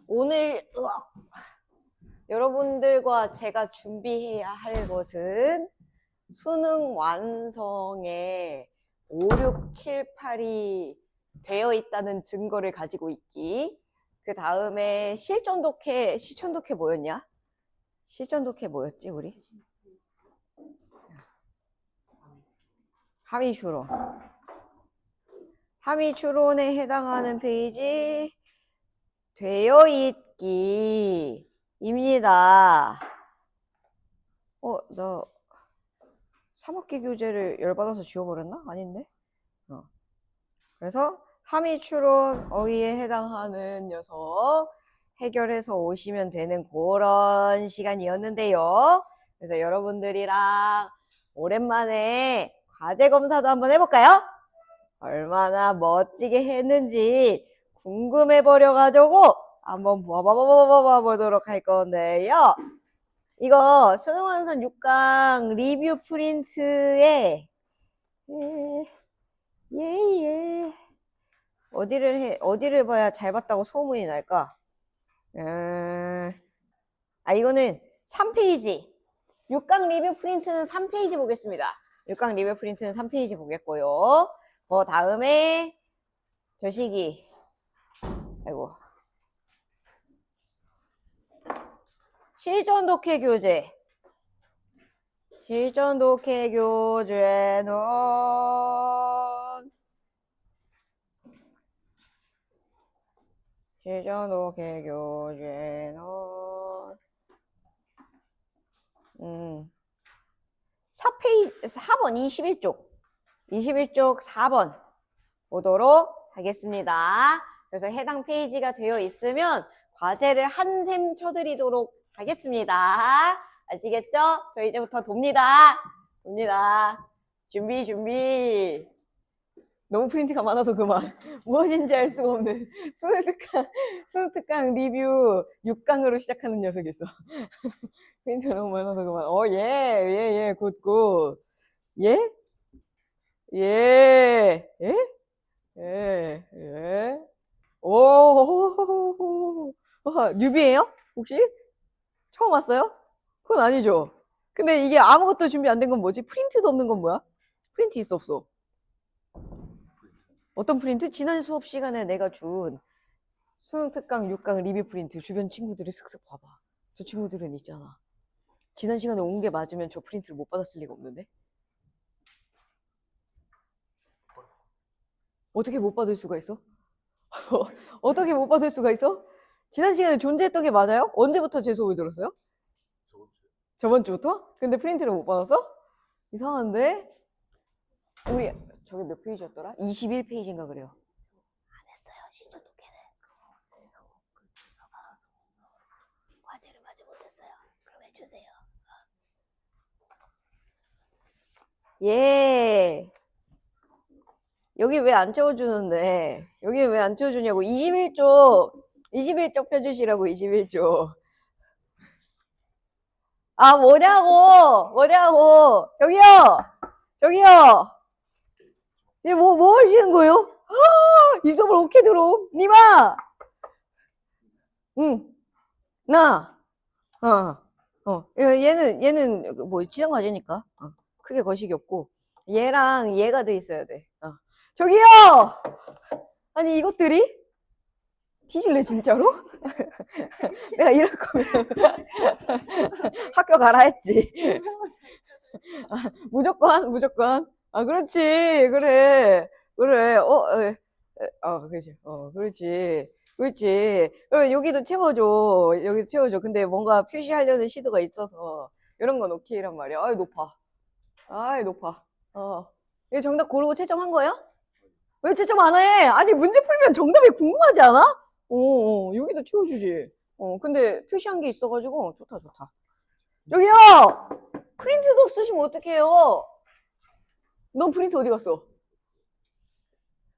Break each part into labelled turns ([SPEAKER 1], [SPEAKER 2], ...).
[SPEAKER 1] 오늘 여러분들과 제가 준비해야 할 것은 수능 완성에 5, 6, 7, 8이 되어 있다는 증거를 가지고 있기. 그 다음에 실전독해 뭐였냐? 실전독해 뭐였지 우리? 함의추론. 함의추론에 해당하는 페이지 되어 있기입니다. 나 3학기 교재를 열받아서 지워버렸나? 아닌데? 그래서 함의추론 어휘에 해당하는 녀석 해결해서 오시면 되는 그런 시간이었는데요. 그래서 여러분들이랑 오랜만에 과제 검사도 한번 해볼까요? 얼마나 멋지게 했는지 궁금해버려가지고 한번 봐보도록 할 건데요. 이거 수능완성 6강 리뷰 프린트에 어디를 봐야 잘 봤다고 소문이 날까? 이거는 3페이지. 6강 리뷰 프린트는 3페이지 보겠습니다. 6강 리뷰 프린트는 3페이지 보겠고요. 그 다음에 저시기. 아이고. 실전독해 교재. 실전독해 교재는 실전독해 교재는 4번 21쪽 4번 보도록 하겠습니다. 그래서 해당 페이지가 되어 있으면 과제를 한 셈 쳐드리도록 하겠습니다. 아시겠죠? 저 이제부터 돕니다. 준비. 너무 프린트가 많아서 그만. 무엇인지 알 수가 없는 수능특강 리뷰 6강으로 시작하는 녀석이 있어. 프린트가 너무 많아서 그만. 굿. 뉴비예요? 혹시? 처음 왔어요? 그건 아니죠. 근데 이게 아무것도 준비 안 된 건 뭐지? 프린트도 없는 건 뭐야? 프린트 있어 없어? 어떤 프린트? 지난 수업 시간에 내가 준 수능특강 6강 리뷰 프린트 주변 친구들이 슥슥 봐봐. 저 친구들은 있잖아. 지난 시간에 온 게 맞으면 저 프린트를 못 받았을 리가 없는데? 어떻게 못 받을 수가 있어? 어떻게 못 받을 수가 있어? 지난 시간에 존재했던 게 맞아요? 언제부터 제 수업을 들었어요? 저번 주부터? 근데 프린트를 못 받았어? 이상한데? 우리 저게 몇 페이지였더라? 21페이지인가 그래요. 안 했어요. 실전 독해는. 과제를 마저 못했어요. 그럼 해주세요. 여기 왜 안 채워주는데? 여기 왜 안 채워주냐고. 21쪽 펴주시라고. 21쪽. 뭐냐고. 저기요. 이제 뭐 하시는 거예요? 이 수업을 어떻게 들어? 니마! 응. 얘는 뭐 지정 과제니까. 크게 거식이 없고. 얘랑 얘가 돼 있어야 돼. 저기요! 아니, 이것들이? 뒤질래, 진짜로? 내가 이럴 거면 학교 가라 했지. 무조건. 그렇지. 그래. 그렇지. 그럼 여기도 채워줘. 근데 뭔가 표시하려는 시도가 있어서 이런 건 오케이란 말이야. 높아. 이거 정답 고르고 채점한 거예요? 왜 채점 안 해? 아니, 문제 풀면 정답이 궁금하지 않아? 여기도 채워주지. 근데 표시한 게 있어가지고 좋다, 좋다. 여기요! 프린트도 없으시면 어떡해요? 넌 프린트 어디 갔어?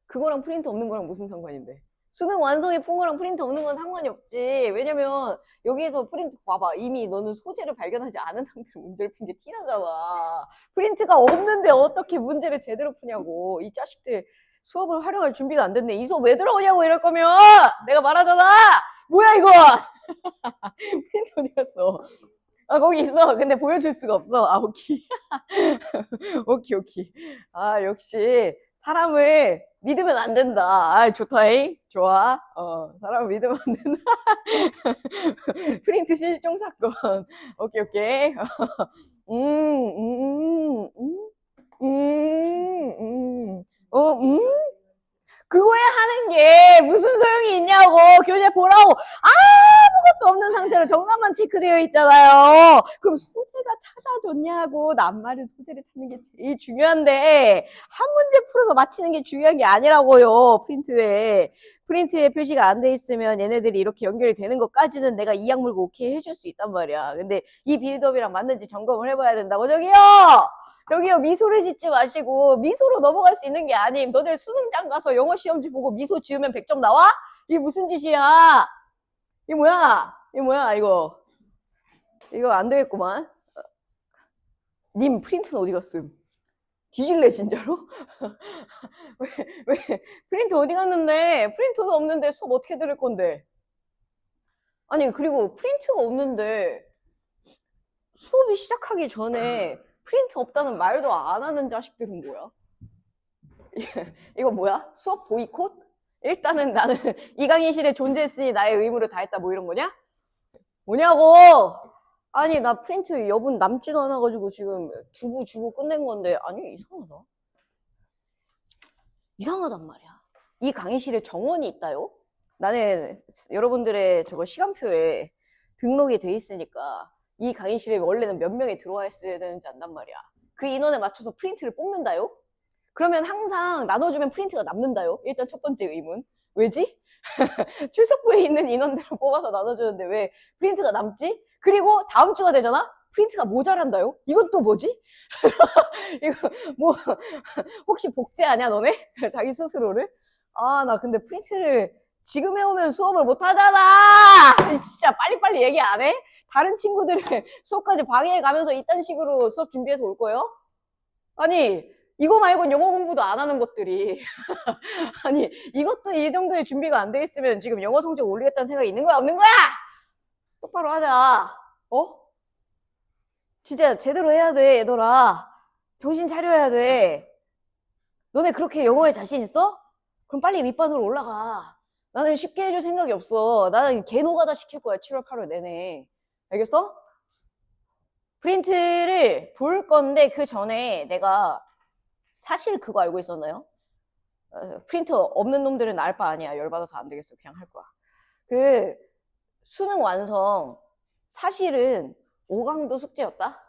[SPEAKER 1] 그거랑 프린트 없는 거랑 무슨 상관인데? 수능 완성이 푼 거랑 프린트 없는 건 상관이 없지. 왜냐면 여기에서 프린트 봐봐. 이미 너는 소재를 발견하지 않은 상태로 문제를 푼 게 티나잖아. 프린트가 없는데 어떻게 문제를 제대로 푸냐고. 이 자식들 수업을 활용할 준비가 안 됐네. 이 수업 왜 들어오냐고 이럴 거면 내가 말하잖아. 뭐야 이거. 프린트 어디 갔어? 아 거기 있어. 근데 보여줄 수가 없어. 아 오케이. 오케이. 아 역시 사람을 믿으면 안 된다. 아 좋다잉. 좋아. 사람을 믿으면 안 된다. 프린트 실종 사건. 오케이. 음. 그거에 하는 게 무슨 소용이 있냐고. 교재 보라고. 아무것도 없는 상태로 정답만 체크되어 있잖아요. 그럼 소재가 찾아졌냐고. 낱말은 소재를 찾는 게 제일 중요한데 한 문제 풀어서 맞히는 게 중요한 게 아니라고요. 프린트에 표시가 안 돼 있으면 얘네들이 이렇게 연결이 되는 것까지는 내가 이 약물고 오케이 해줄 수 있단 말이야. 근데 이 빌드업이랑 맞는지 점검을 해봐야 된다고. 저기요 미소를 짓지 마시고 미소로 넘어갈 수 있는 게 아님. 너네 수능장 가서 영어 시험지 보고 미소 지으면 100점 나와? 이게 무슨 짓이야? 이게 뭐야 이거 안 되겠구만. 님 프린트는 어디 갔음? 뒤질래 진짜로? 왜 프린트 어디 갔는데? 프린터도 없는데 수업 어떻게 들을 건데? 아니 그리고 프린트가 없는데 수업이 시작하기 전에 프린트 없다는 말도 안 하는 자식들은 뭐야? 이거 뭐야? 수업 보이콧? 일단은 나는 이 강의실에 존재했으니 나의 의무를 다했다 뭐 이런 거냐? 뭐냐고! 아니 나 프린트 여분 남지도 않아가지고 지금 두부 주고 끝낸 건데 아니 이상하단 말이야. 이 강의실에 정원이 있다요? 나는 여러분들의 저거 시간표에 등록이 돼 있으니까 이 강의실에 원래는 몇 명이 들어와 있어야 되는지 안단 말이야. 그 인원에 맞춰서 프린트를 뽑는다요? 그러면 항상 나눠주면 프린트가 남는다요? 일단 첫 번째 의문. 왜지? 출석부에 있는 인원대로 뽑아서 나눠주는데 왜 프린트가 남지? 그리고 다음 주가 되잖아? 프린트가 모자란다요? 이건 또 뭐지? 이거 뭐 혹시 복제하냐 너네? 자기 스스로를? 나 근데 프린트를 지금 해오면 수업을 못 하잖아! 진짜 빨리빨리 얘기 안 해? 다른 친구들의 수업까지 방해해 가면서 이딴 식으로 수업 준비해서 올 거예요? 아니, 이거 말고는 영어 공부도 안 하는 것들이. 아니, 이것도 이 정도의 준비가 안 돼 있으면 지금 영어 성적 올리겠다는 생각이 있는 거야, 없는 거야? 똑바로 하자. 진짜 제대로 해야 돼, 얘들아. 정신 차려야 돼. 너네 그렇게 영어에 자신 있어? 그럼 빨리 밑반으로 올라가. 나는 쉽게 해줄 생각이 없어. 나는 개노가다 시킬 거야, 7월, 8월 내내. 알겠어? 프린트를 볼 건데 그 전에 내가 사실 그거 알고 있었나요? 프린트 없는 놈들은 알 바 아니야. 열받아서 안 되겠어. 그냥 할 거야. 그 수능 완성 사실은 5강도 숙제였다?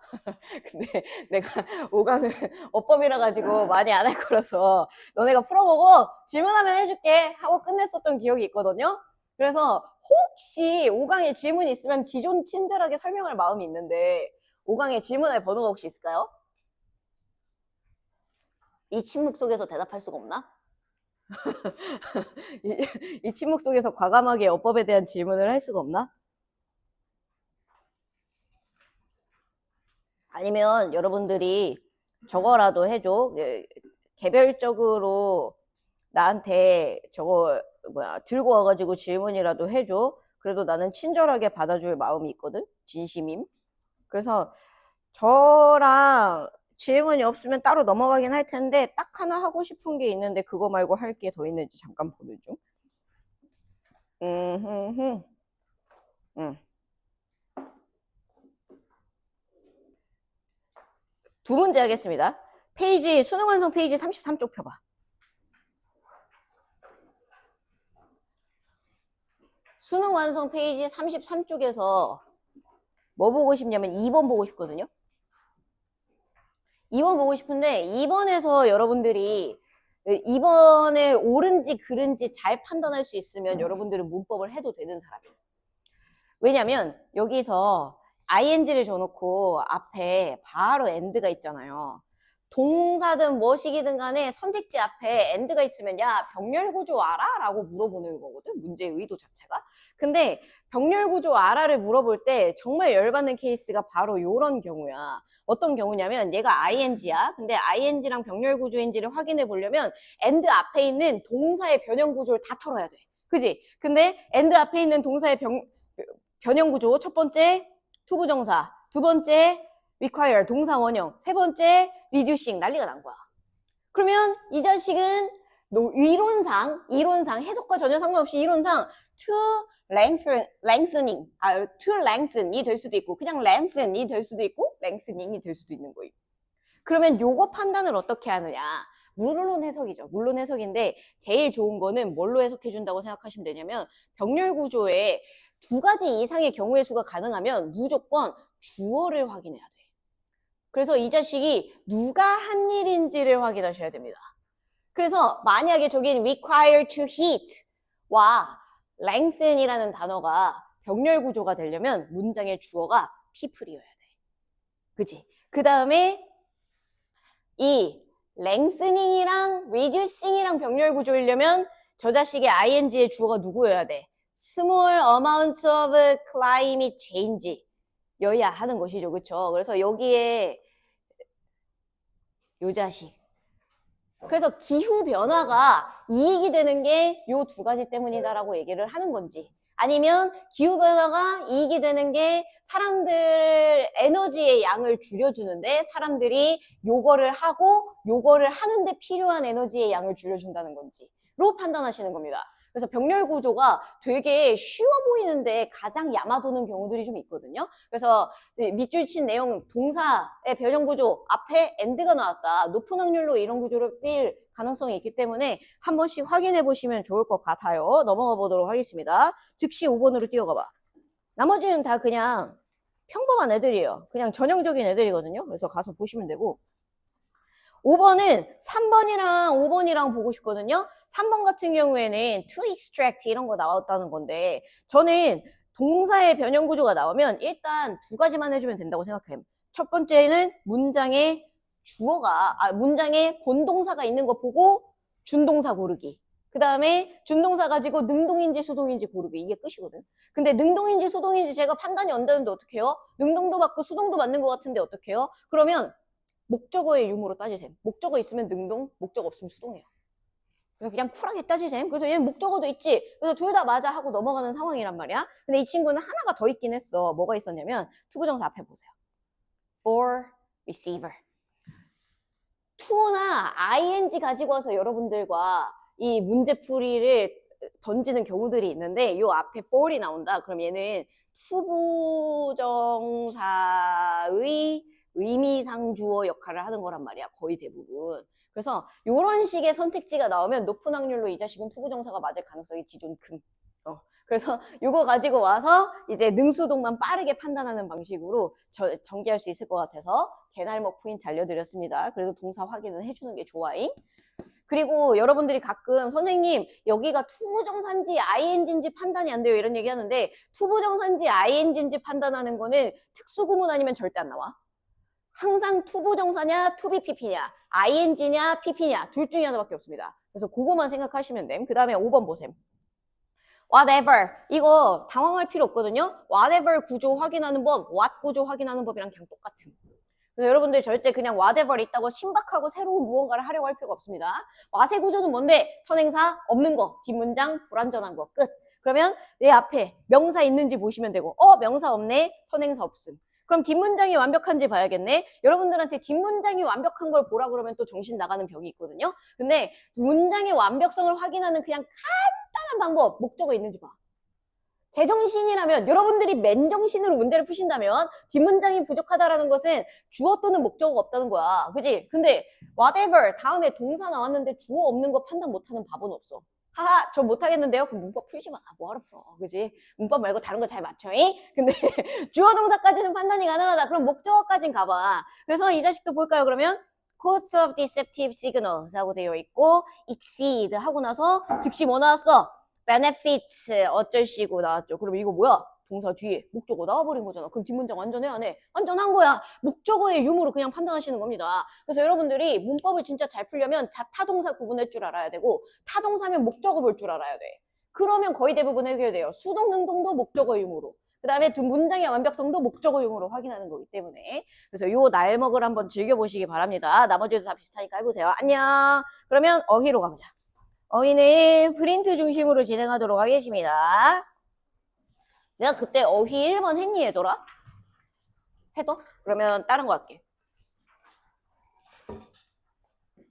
[SPEAKER 1] 근데 내가 5강은 어법이라 가지고 많이 안 할 거라서 너네가 풀어보고 질문하면 해줄게 하고 끝냈었던 기억이 있거든요. 그래서 혹시 5강에 질문이 있으면 지존 친절하게 설명할 마음이 있는데 5강에 질문할 번호가 혹시 있을까요? 이 침묵 속에서 대답할 수가 없나? 이 침묵 속에서 과감하게 어법에 대한 질문을 할 수가 없나? 아니면 여러분들이 저거라도 해줘. 개별적으로 나한테 저거 들고 와가지고 질문이라도 해줘. 그래도 나는 친절하게 받아줄 마음이 있거든. 진심임. 그래서 저랑 질문이 없으면 따로 넘어가긴 할 텐데 딱 하나 하고 싶은 게 있는데 그거 말고 할 게 더 있는지 잠깐 보는 중. 두 문제 하겠습니다. 수능 완성 페이지 33쪽 펴봐. 수능 완성 페이지 33쪽에서 뭐 보고 싶냐면 2번 보고 싶거든요. 2번 보고 싶은데 2번에서 여러분들이 2번을 옳은지 그른지 잘 판단할 수 있으면 여러분들은 문법을 해도 되는 사람이에요. 왜냐면 여기서 ing를 줘놓고 앞에 바로 and가 있잖아요. 동사든 뭐시기든 간에 선택지 앞에 and가 있으면 야 병렬 구조 알아? 라고 물어보는 거거든, 문제의 의도 자체가. 근데 병렬 구조 알아를 물어볼 때 정말 열받는 케이스가 바로 요런 경우야. 어떤 경우냐면 얘가 ing야. 근데 ing랑 병렬 구조인지를 확인해 보려면 and 앞에 있는 동사의 변형 구조를 다 털어야 돼. 그지? 근데 and 앞에 있는 동사의 변형 구조, 첫 번째 투부정사, 두 번째 require 동사 원형, 세 번째 reducing, 난리가 난 거야. 그러면 이 자식은 이론상 해석과 전혀 상관없이 이론상 to lengthen이 될 수도 있고 그냥 lengthen이 될 수도 있고 lengthening이 될 수도 있는 거예요. 그러면 요거 판단을 어떻게 하느냐? 물론 해석이죠. 물론 해석인데 제일 좋은 거는 뭘로 해석해 준다고 생각하시면 되냐면 병렬 구조에 두 가지 이상의 경우의 수가 가능하면 무조건 주어를 확인해야 돼. 그래서 이 자식이 누가 한 일인지를 확인하셔야 됩니다. 그래서 만약에 저기 require to heat와 lengthen이라는 단어가 병렬 구조가 되려면 문장의 주어가 people이어야 돼. 그치? 그 다음에 이 lengthening이랑 reducing이랑 병렬 구조이려면 저 자식의 ing의 주어가 누구여야 돼? small amount of climate change 여야 하는 것이죠. 그쵸? 그래서 여기에 요 자식. 그래서 기후변화가 이익이 되는 게 요 두 가지 때문이다라고 얘기를 하는 건지 아니면 기후변화가 이익이 되는 게 사람들 에너지의 양을 줄여주는데 사람들이 요거를 하고 요거를 하는데 필요한 에너지의 양을 줄여준다는 건지로 판단하시는 겁니다. 그래서 병렬 구조가 되게 쉬워 보이는데 가장 야마도는 경우들이 좀 있거든요. 그래서 밑줄 친 내용 동사의 변형 구조 앞에 and가 나왔다. 높은 확률로 이런 구조를 띌 가능성이 있기 때문에 한 번씩 확인해 보시면 좋을 것 같아요. 넘어가 보도록 하겠습니다. 즉시 5번으로 뛰어가 봐. 나머지는 다 그냥 평범한 애들이에요. 그냥 전형적인 애들이거든요. 그래서 가서 보시면 되고 5번은 3번이랑 5번이랑 보고 싶거든요. 3번 같은 경우에는 to extract 이런 거 나왔다는 건데 저는 동사의 변형 구조가 나오면 일단 두 가지만 해주면 된다고 생각해요. 첫 번째는 문장에 문장에 본동사가 있는 거 보고 준동사 고르기. 그 다음에 준동사 가지고 능동인지 수동인지 고르기. 이게 끝이거든. 근데 능동인지 수동인지 제가 판단이 안 되는데 어떻게 해요? 능동도 맞고 수동도 맞는 것 같은데 어떻게 해요? 그러면 목적어의 유무로 따지셈. 목적어 있으면 능동, 목적어 없으면 수동이에요. 그래서 그냥 쿨하게 따지셈. 그래서 얘는 목적어도 있지. 그래서 둘 다 맞아 하고 넘어가는 상황이란 말이야. 근데 이 친구는 하나가 더 있긴 했어. 뭐가 있었냐면 투부정사 앞에 보세요. for receiver. to나 ing 가지고 와서 여러분들과 이 문제풀이를 던지는 경우들이 있는데 요 앞에 for이 나온다. 그럼 얘는 투부정사의 의미상 주어 역할을 하는 거란 말이야. 거의 대부분. 그래서 이런 식의 선택지가 나오면 높은 확률로 이 자식은 투부정사가 맞을 가능성이 지존큼. 그래서 이거 가지고 와서 이제 능수동만 빠르게 판단하는 방식으로 전개할 수 있을 것 같아서 개날목 포인트 알려드렸습니다. 그래도 동사 확인은 해주는 게 좋아잉. 그리고 여러분들이 가끔 선생님 여기가 투부정사인지 ing인지 판단이 안 돼요 이런 얘기 하는데 투부정사인지 ing인지 판단하는 거는 특수구문 아니면 절대 안 나와. 항상 투부정사냐 투비pp냐 ing냐 pp냐 둘 중에 하나밖에 없습니다. 그래서 그거만 생각하시면 됨. 그 다음에 5번 보셈. whatever 이거 당황할 필요 없거든요. whatever 구조 확인하는 법, what 구조 확인하는 법이랑 그냥 똑같음. 그래서 여러분들 절대 그냥 whatever 있다고 신박하고 새로운 무언가를 하려고 할 필요가 없습니다. what의 구조는 뭔데? 선행사 없는 거, 뒷문장 불완전한 거, 끝. 그러면 내 앞에 명사 있는지 보시면 되고 명사 없네? 선행사 없음. 그럼 뒷문장이 완벽한지 봐야겠네. 여러분들한테 뒷문장이 완벽한 걸 보라 그러면 또 정신 나가는 벽이 있거든요. 근데 문장의 완벽성을 확인하는 그냥 간단한 방법, 목적어 있는지 봐. 제정신이라면 여러분들이 맨정신으로 문제를 푸신다면 뒷문장이 부족하다라는 것은 주어 또는 목적어가 없다는 거야. 그지? 근데 whatever 다음에 동사 나왔는데 주어 없는 거 판단 못하는 바보는 없어. 하하, 저 못하겠는데요? 그럼 문법 풀지 마. 뭐하러 풀어. 그지? 문법 말고 다른 거 잘 맞춰잉? 근데 주어 동사까지는 판단이 가능하다. 그럼 목적어까진 가봐. 그래서 이 자식도 볼까요? 그러면 cost of deceptive signals 하고 되어 있고 exceed 하고 나서 즉시 뭐 나왔어? benefit 어쩔시고 나왔죠. 그럼 이거 뭐야? 동사 뒤에 목적어 나와버린 거잖아. 그럼 뒷문장 완전 해 안 해? 완전한 거야. 목적어의 유무로 그냥 판단하시는 겁니다. 그래서 여러분들이 문법을 진짜 잘 풀려면 자타동사 구분할 줄 알아야 되고 타동사면 목적어 볼 줄 알아야 돼. 그러면 거의 대부분 해결돼요. 수동 능동도 목적어 유무로. 그 다음에 두 문장의 완벽성도 목적어 유무로 확인하는 거기 때문에. 그래서 요 날먹을 한번 즐겨보시기 바랍니다. 나머지도 다 비슷하니까 해보세요. 안녕. 그러면 어휘로 가보자. 어휘는 프린트 중심으로 진행하도록 하겠습니다. 내가 그때 어휘 1번 했니 얘들아? 해도? 그러면 다른 거 할게.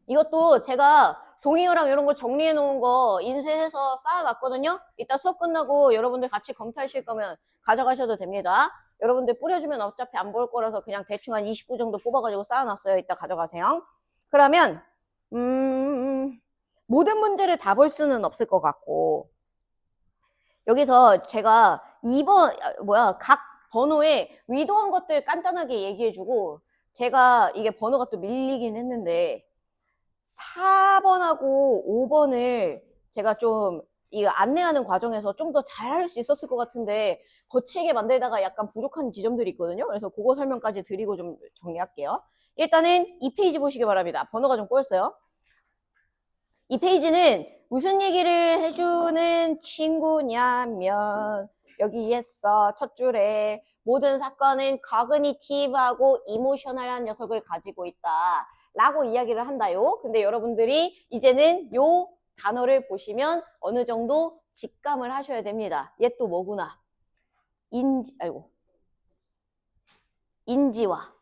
[SPEAKER 1] 이것도 제가 동의어랑 이런 거 정리해 놓은 거 인쇄해서 쌓아놨거든요. 이따 수업 끝나고 여러분들 같이 검토하실 거면 가져가셔도 됩니다. 여러분들 뿌려주면 어차피 안 볼 거라서 그냥 대충 한 20구 정도 뽑아가지고 쌓아놨어요. 이따 가져가세요. 그러면 모든 문제를 다 볼 수는 없을 것 같고 여기서 제가 2번 각 번호에 의도한 것들 간단하게 얘기해주고 제가 이게 번호가 또 밀리긴 했는데 4번하고 5번을 제가 좀 이거 안내하는 과정에서 좀 더 잘할 수 있었을 것 같은데 거칠게 만들다가 약간 부족한 지점들이 있거든요. 그래서 그거 설명까지 드리고 좀 정리할게요. 일단은 이 페이지 보시기 바랍니다. 번호가 좀 꼬였어요. 이 페이지는 무슨 얘기를 해주는 친구냐면 여기에서 첫 줄에 모든 사건은 cognitive하고 emotional한 녀석을 가지고 있다 라고 이야기를 한다요. 근데 여러분들이 이제는 요 단어를 보시면 어느 정도 직감을 하셔야 됩니다. 얘 또 뭐구나? 인지와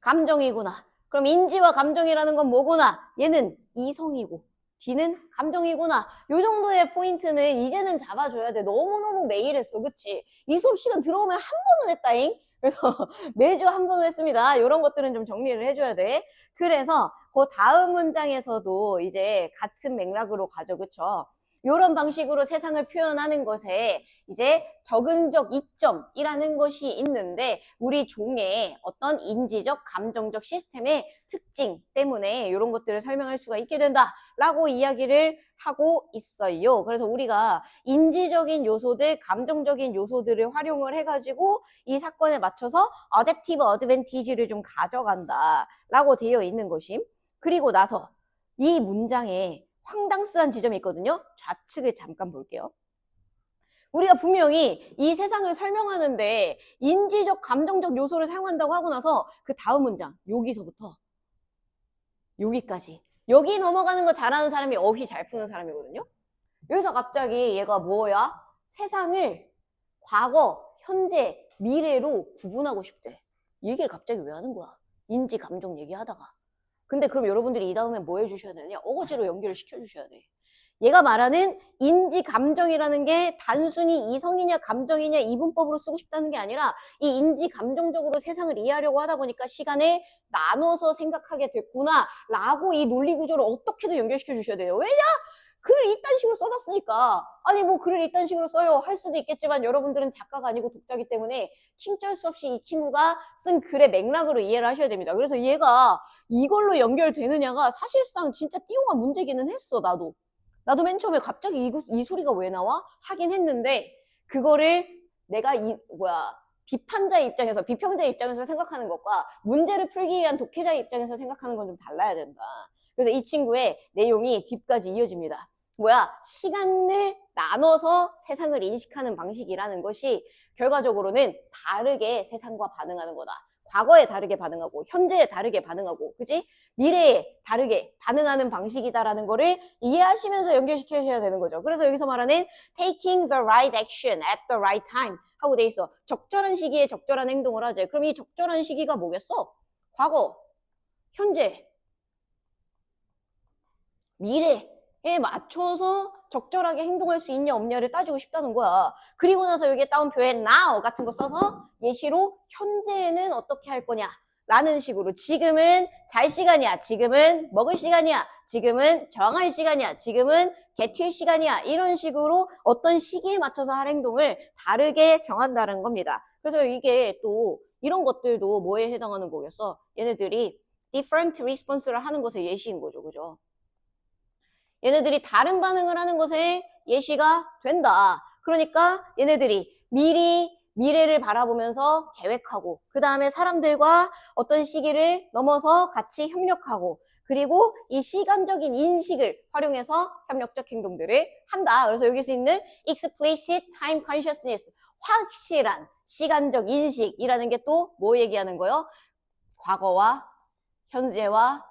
[SPEAKER 1] 감정이구나. 그럼 인지와 감정이라는 건 뭐구나? 얘는 이성이고 뒤는 감정이구나. 요 정도의 포인트는 이제는 잡아줘야 돼. 너무너무 매일 했어. 그치? 이 수업 시간 들어오면 한 번은 했다잉. 그래서 매주 한 번은 했습니다. 요런 것들은 좀 정리를 해줘야 돼. 그래서 그 다음 문장에서도 이제 같은 맥락으로 가죠. 그쵸? 요런 방식으로 세상을 표현하는 것에 이제 적응적 이점이라는 것이 있는데 우리 종의 어떤 인지적, 감정적 시스템의 특징 때문에 이런 것들을 설명할 수가 있게 된다라고 이야기를 하고 있어요. 그래서 우리가 인지적인 요소들, 감정적인 요소들을 활용을 해가지고 이 사건에 맞춰서 어댑티브 어드밴티지를 좀 가져간다라고 되어 있는 것임. 그리고 나서 이 문장에 황당스한 지점이 있거든요. 좌측을 잠깐 볼게요. 우리가 분명히 이 세상을 설명하는데 인지적, 감정적 요소를 사용한다고 하고 나서 그 다음 문장, 여기서부터 여기까지. 여기 넘어가는 거 잘하는 사람이 어휘 잘 푸는 사람이거든요. 여기서 갑자기 얘가 뭐야? 세상을 과거, 현재, 미래로 구분하고 싶대. 이 얘기를 갑자기 왜 하는 거야? 인지, 감정 얘기하다가. 근데 그럼 여러분들이 이 다음에 뭐 해주셔야 되냐? 어거지로 연결을 시켜주셔야 돼. 얘가 말하는 인지, 감정이라는 게 단순히 이성이냐 감정이냐 이분법으로 쓰고 싶다는 게 아니라 이 인지, 감정적으로 세상을 이해하려고 하다 보니까 시간을 나눠서 생각하게 됐구나 라고 이 논리 구조를 어떻게든 연결시켜 주셔야 돼요. 왜냐? 글을 이딴 식으로 써놨으니까. 아니 뭐 글을 이딴 식으로 써요 할 수도 있겠지만 여러분들은 작가가 아니고 독자기 때문에 킹쩔 수 없이 이 친구가 쓴 글의 맥락으로 이해를 하셔야 됩니다. 그래서 얘가 이걸로 연결되느냐가 사실상 진짜 띠용한 문제기는 했어. 나도 맨 처음에 갑자기 이 소리가 왜 나와? 하긴 했는데 그거를 내가 비판자의 입장에서 비평자의 입장에서 생각하는 것과 문제를 풀기 위한 독해자의 입장에서 생각하는 건 좀 달라야 된다. 그래서 이 친구의 내용이 뒤까지 이어집니다. 시간을 나눠서 세상을 인식하는 방식이라는 것이 결과적으로는 다르게 세상과 반응하는 거다. 과거에 다르게 반응하고 현재에 다르게 반응하고 그지? 미래에 다르게 반응하는 방식이다라는 거를 이해하시면서 연결시켜주셔야 되는 거죠. 그래서 여기서 말하는 taking the right action at the right time 하고 돼 있어. 적절한 시기에 적절한 행동을 하지. 그럼 이 적절한 시기가 뭐겠어? 과거, 현재, 미래에 맞춰서 적절하게 행동할 수 있냐 없냐를 따지고 싶다는 거야. 그리고 나서 여기에 따옴표에 now 같은 거 써서 예시로 현재는 어떻게 할 거냐 라는 식으로 지금은 잘 시간이야, 지금은 먹을 시간이야, 지금은 정할 시간이야, 지금은 개튈 시간이야 이런 식으로 어떤 시기에 맞춰서 할 행동을 다르게 정한다는 겁니다. 그래서 이게 또 이런 것들도 뭐에 해당하는 거겠어? 얘네들이
[SPEAKER 2] different response를 하는 것의 예시인 거죠. 그죠? 얘네들이 다른 반응을 하는 것에 예시가 된다. 그러니까 얘네들이 미래를 바라보면서 계획하고 그 다음에 사람들과 어떤 시기를 넘어서 같이 협력하고 그리고 이 시간적인 인식을 활용해서 협력적 행동들을 한다. 그래서 여기서 있는 explicit time consciousness, 확실한 시간적 인식이라는 게 또 뭐 얘기하는 거예요? 과거와 현재와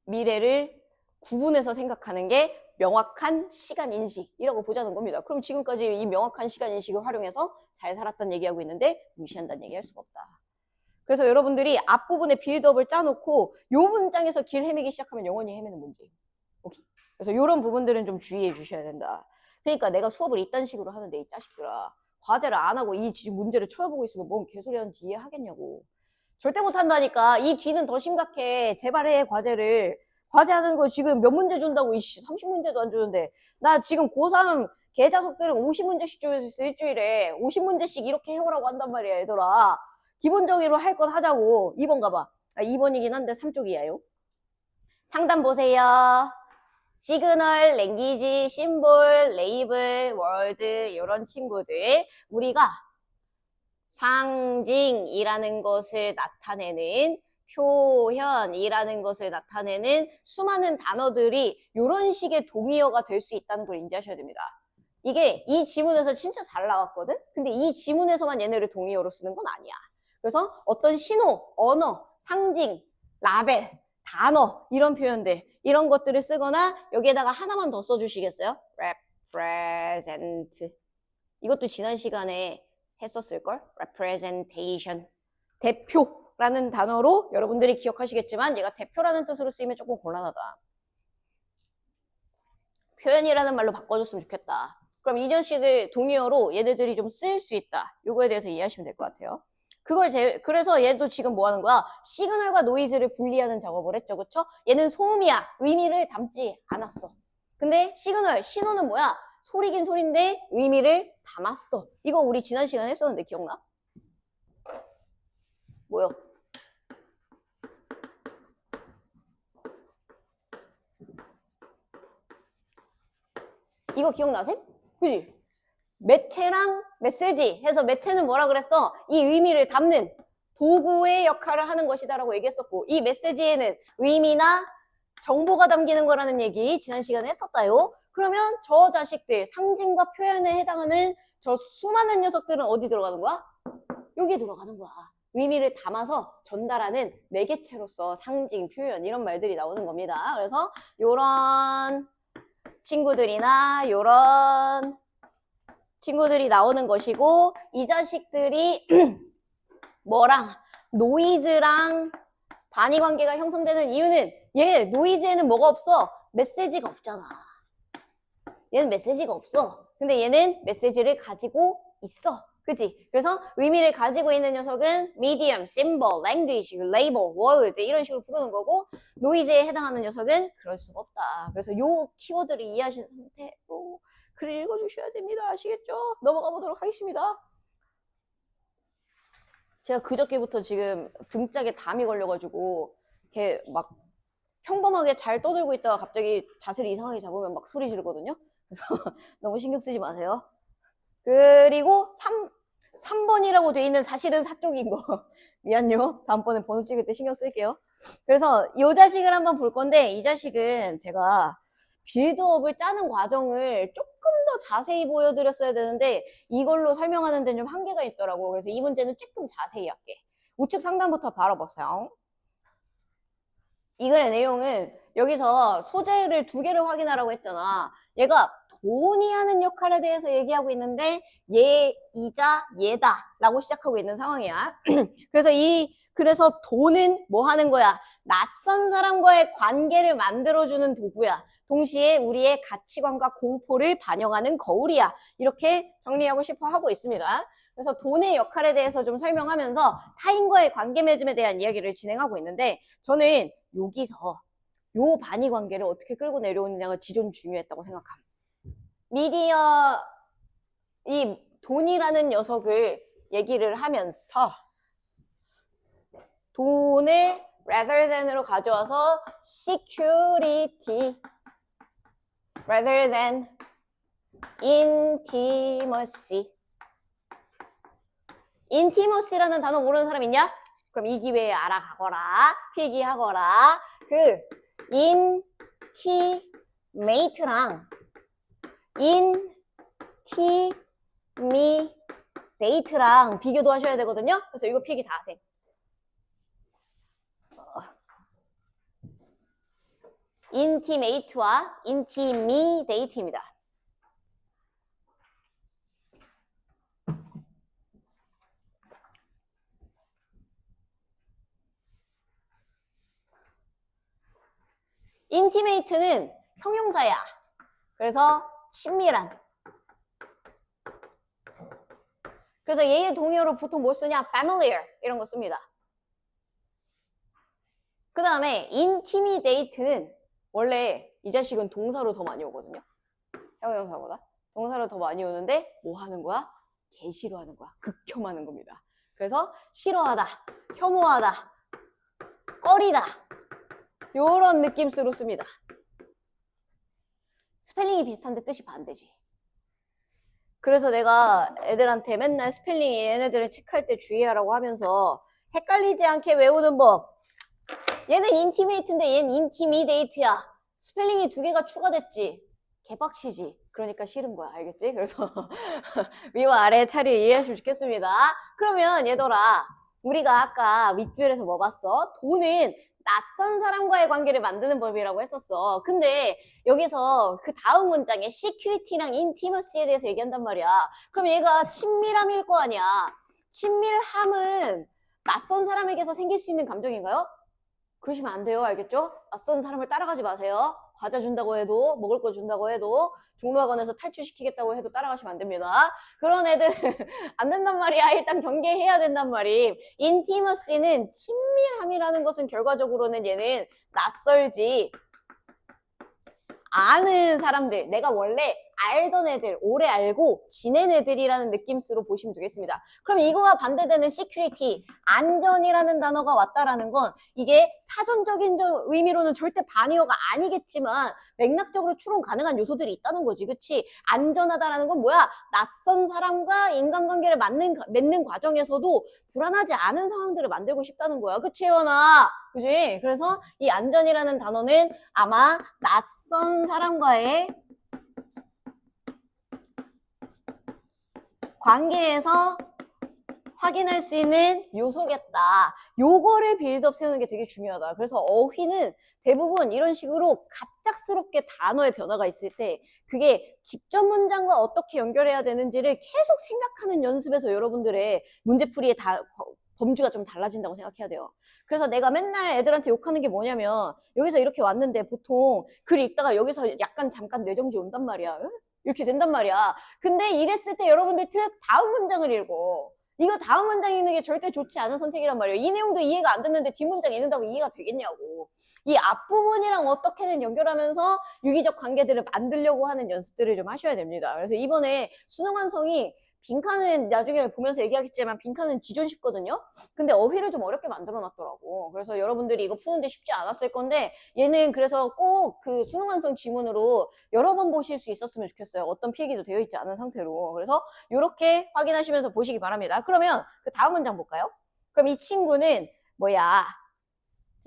[SPEAKER 2] 미래를 구분해서 생각하는 게 명확한 시간 인식이라고 보자는 겁니다. 그럼 지금까지 이 명확한 시간 인식을 활용해서 잘 살았다는 얘기하고 있는데 무시한다는 얘기할 수가 없다. 그래서 여러분들이 앞부분에 빌드업을 짜놓고 요 문장에서 길 헤매기 시작하면 영원히 헤매는 문제예요. 오케이? 그래서 이런 부분들은 좀 주의해 주셔야 된다. 그러니까 내가 수업을 이딴 식으로 하는데 이 자식들아 과제를 안 하고 이 문제를 쳐다보고 있으면 뭔 개소리 하는지 이해하겠냐고. 절대 못한다니까. 이 뒤는 더 심각해. 제발 해 과제를. 과제하는 거 지금 몇 문제 준다고 30문제도 안 주는데 나 지금 고3 계자속들은 50문제씩 줄 일주일에 50문제씩 이렇게 해오라고 한단 말이야 얘들아. 기본적으로 할 건 하자고. 2번 가봐. 2번이긴 한데 3쪽이야요. 상담 보세요. 시그널, 랭귀지, 심볼, 레이블, 월드 이런 친구들 우리가 상징이라는 것을 나타내는 표현이라는 것을 나타내는 수많은 단어들이 이런 식의 동의어가 될 수 있다는 걸 인지하셔야 됩니다. 이게 이 지문에서 진짜 잘 나왔거든? 근데 이 지문에서만 얘네를 동의어로 쓰는 건 아니야. 그래서 어떤 신호, 언어, 상징, 라벨, 단어 이런 표현들 이런 것들을 쓰거나 여기에다가 하나만 더 써주시겠어요? represent 이것도 지난 시간에 했었을걸? representation 대표라는 단어로 여러분들이 기억하시겠지만 얘가 대표라는 뜻으로 쓰이면 조금 곤란하다. 표현이라는 말로 바꿔줬으면 좋겠다. 그럼 이 녀석을 동의어로 얘네들이 좀 쓰일 수 있다. 요거에 대해서 이해하시면 될 것 같아요. 그래서 얘도 지금 뭐 하는 거야? 시그널과 노이즈를 분리하는 작업을 했죠. 그쵸? 얘는 소음이야. 의미를 담지 않았어. 근데 시그널, 신호는 뭐야? 소리긴 소리인데 의미를 담았어. 이거 우리 지난 시간에 했었는데 기억나? 뭐요? 이거 기억나세요? 그지? 매체랑 메시지 해서 매체는 뭐라 그랬어? 이 의미를 담는 도구의 역할을 하는 것이다라고 얘기했었고 이 메시지에는 의미나 정보가 담기는 거라는 얘기 지난 시간에 했었다요. 그러면 저 자식들 상징과 표현에 해당하는 저 수많은 녀석들은 어디 들어가는 거야? 여기 들어가는 거야. 의미를 담아서 전달하는 매개체로서 상징, 표현 이런 말들이 나오는 겁니다. 그래서 요런 친구들이나 요런 친구들이 나오는 것이고 이 자식들이 뭐랑 노이즈랑 반의 관계가 형성되는 이유는 얘 노이즈에는 뭐가 없어? 메시지가 없잖아. 얘는 메시지가 없어. 근데 얘는 메시지를 가지고 있어. 그치? 그래서 의미를 가지고 있는 녀석은 medium, symbol, language, label, word 이런 식으로 부르는 거고 노이즈에 해당하는 녀석은 그럴 수가 없다. 그래서 요 키워드를 이해하신 상태로 글을 읽어주셔야 됩니다. 아시겠죠? 넘어가 보도록 하겠습니다. 제가 그저께부터 지금 등짝에 담이 걸려가지고 이렇게 막 평범하게 잘 떠들고 있다가 갑자기 자세를 이상하게 잡으면 막 소리 지르거든요. 그래서 너무 신경 쓰지 마세요. 그리고 3번이라고 돼 있는 사실은 4쪽인 거. 미안요. 다음번에 번호 찍을 때 신경 쓸게요. 그래서 이 자식을 한번 볼 건데 이 자식은 제가 빌드업을 짜는 과정을 조금 더 자세히 보여드렸어야 되는데 이걸로 설명하는 데는 좀 한계가 있더라고. 그래서 이 문제는 조금 자세히 할게. 우측 상단부터 바로 보세요. 이 글의 내용은 여기서 소재를 2개를 확인하라고 했잖아. 얘가 돈이 하는 역할에 대해서 얘기하고 있는데 얘이자 얘다 라고 시작하고 있는 상황이야. 그래서 돈은 뭐 하는 거야? 낯선 사람과의 관계를 만들어주는 도구야. 동시에 우리의 가치관과 공포를 반영하는 거울이야. 이렇게 정리하고 싶어 하고 있습니다. 그래서 돈의 역할에 대해서 좀 설명하면서 타인과의 관계 맺음에 대한 이야기를 진행하고 있는데 저는 여기서 요 반의 관계를 어떻게 끌고 내려오느냐가 지존 중요했다고 생각합니다. 미디어 이 돈이라는 녀석을 얘기를 하면서 돈을 rather than으로 가져와서 security rather than intimacy. intimacy라는 단어 모르는 사람 있냐? 그럼 이 기회에 알아가거라. 필기하거라. 그 intimate랑 intimidate랑 비교도 하셔야 되거든요. 그래서 이거 필기 다 하세요. intimate와 intimidate입니다. intimate는 형용사야. 그래서 친밀한. 그래서 얘의 동의어로 보통 뭘 쓰냐? familiar 이런 거 씁니다. 그 다음에 intimidate는 원래 이 자식은 동사로 더 많이 오거든요. 형용사보다. 동사로 더 많이 오는데 뭐 하는 거야? 개 싫어하는 거야. 극혐하는 겁니다. 그래서 싫어하다, 혐오하다, 꺼리다 요런 느낌으로 씁니다. 스펠링이 비슷한데 뜻이 반대지. 그래서 내가 애들한테 맨날 스펠링 얘네들을 체크할 때 주의하라고 하면서 헷갈리지 않게 외우는 법. 얘는 intimate인데 얘는 intimidate야. 스펠링이 두 개가 추가됐지. 개빡치지. 그러니까 싫은 거야. 알겠지? 그래서 위와 아래의 차이를 이해하시면 좋겠습니다. 그러면 얘들아, 우리가 아까 윗줄에서 뭐 봤어? 돈은 낯선 사람과의 관계를 만드는 법이라고 했었어. 근데 여기서 그 다음 문장에 security랑 intimacy에 대해서 얘기한단 말이야. 그럼 얘가 친밀함일 거 아니야. 친밀함은 낯선 사람에게서 생길 수 있는 감정인가요? 그러시면 안 돼요. 알겠죠? 낯선 사람을 따라가지 마세요. 과자 준다고 해도, 먹을 거 준다고 해도, 종로학원에서 탈출시키겠다고 해도 따라가시면 안 됩니다. 그런 애들은 안 된단 말이야. 일단 경계해야 된단 말이. intimacy는 친밀함이라는 것은 결과적으로는 얘는 낯설지. 아는 사람들, 내가 원래 알던 애들, 오래 알고 지낸 애들이라는 느낌으로 보시면 되겠습니다. 그럼 이거와 반대되는 security, 안전이라는 단어가 왔다라는 건 이게 사전적인 의미로는 절대 반의어가 아니겠지만 맥락적으로 추론 가능한 요소들이 있다는 거지. 그치? 안전하다라는 건 뭐야? 낯선 사람과 인간관계를 맺는 과정에서도 불안하지 않은 상황들을 만들고 싶다는 거야. 그치, 혜원아? 그지? 그래서 이 안전이라는 단어는 아마 낯선 사람과의 관계에서 확인할 수 있는 요소겠다. 요거를 빌드업 세우는 게 되게 중요하다. 그래서 어휘는 대부분 이런 식으로 갑작스럽게 단어의 변화가 있을 때 그게 직접 문장과 어떻게 연결해야 되는지를 계속 생각하는 연습에서 여러분들의 문제풀이의 범주가 좀 달라진다고 생각해야 돼요. 그래서 내가 맨날 애들한테 욕하는 게 뭐냐면 여기서 이렇게 왔는데 보통 글 읽다가 여기서 약간 잠깐 뇌정지 온단 말이야. 이렇게 된단 말이야. 근데 이랬을 때 여러분들 다음 문장을 읽어. 이거 다음 문장 읽는 게 절대 좋지 않은 선택이란 말이에요. 이 내용도 이해가 안 됐는데 뒷문장 읽는다고 이해가 되겠냐고. 이 앞부분이랑 어떻게든 연결하면서 유기적 관계들을 만들려고 하는 연습들을 좀 하셔야 됩니다. 그래서 이번에 수능 완성이 빈칸은 나중에 보면서 얘기하겠지만 빈칸은 지존 쉽거든요. 근데 어휘를 좀 어렵게 만들어 놨더라고. 그래서 여러분들이 이거 푸는데 쉽지 않았을 건데 얘는 그래서 꼭 그 수능 완성 지문으로 여러 번 보실 수 있었으면 좋겠어요. 어떤 필기도 되어 있지 않은 상태로. 그래서 이렇게 확인하시면서 보시기 바랍니다. 그러면 그 다음 문장 볼까요? 그럼 이 친구는 뭐야?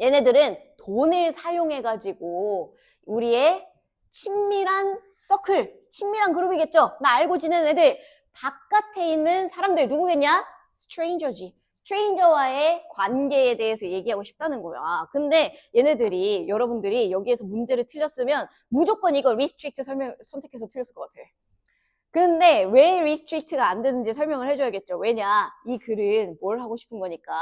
[SPEAKER 2] 얘네들은 돈을 사용해가지고 우리의 친밀한 서클, 친밀한 그룹이겠죠? 나 알고 지내는 애들, 바깥에 있는 사람들 누구겠냐? stranger지. 스트레인저와의 관계에 대해서 얘기하고 싶다는 거야. 근데 얘네들이 여러분들이 여기에서 문제를 틀렸으면 무조건 이거 restrict 선택해서 틀렸을 것 같아. 근데 왜 restrict가 안 되는지 설명을 해줘야겠죠. 왜냐? 이 글은 뭘 하고 싶은 거니까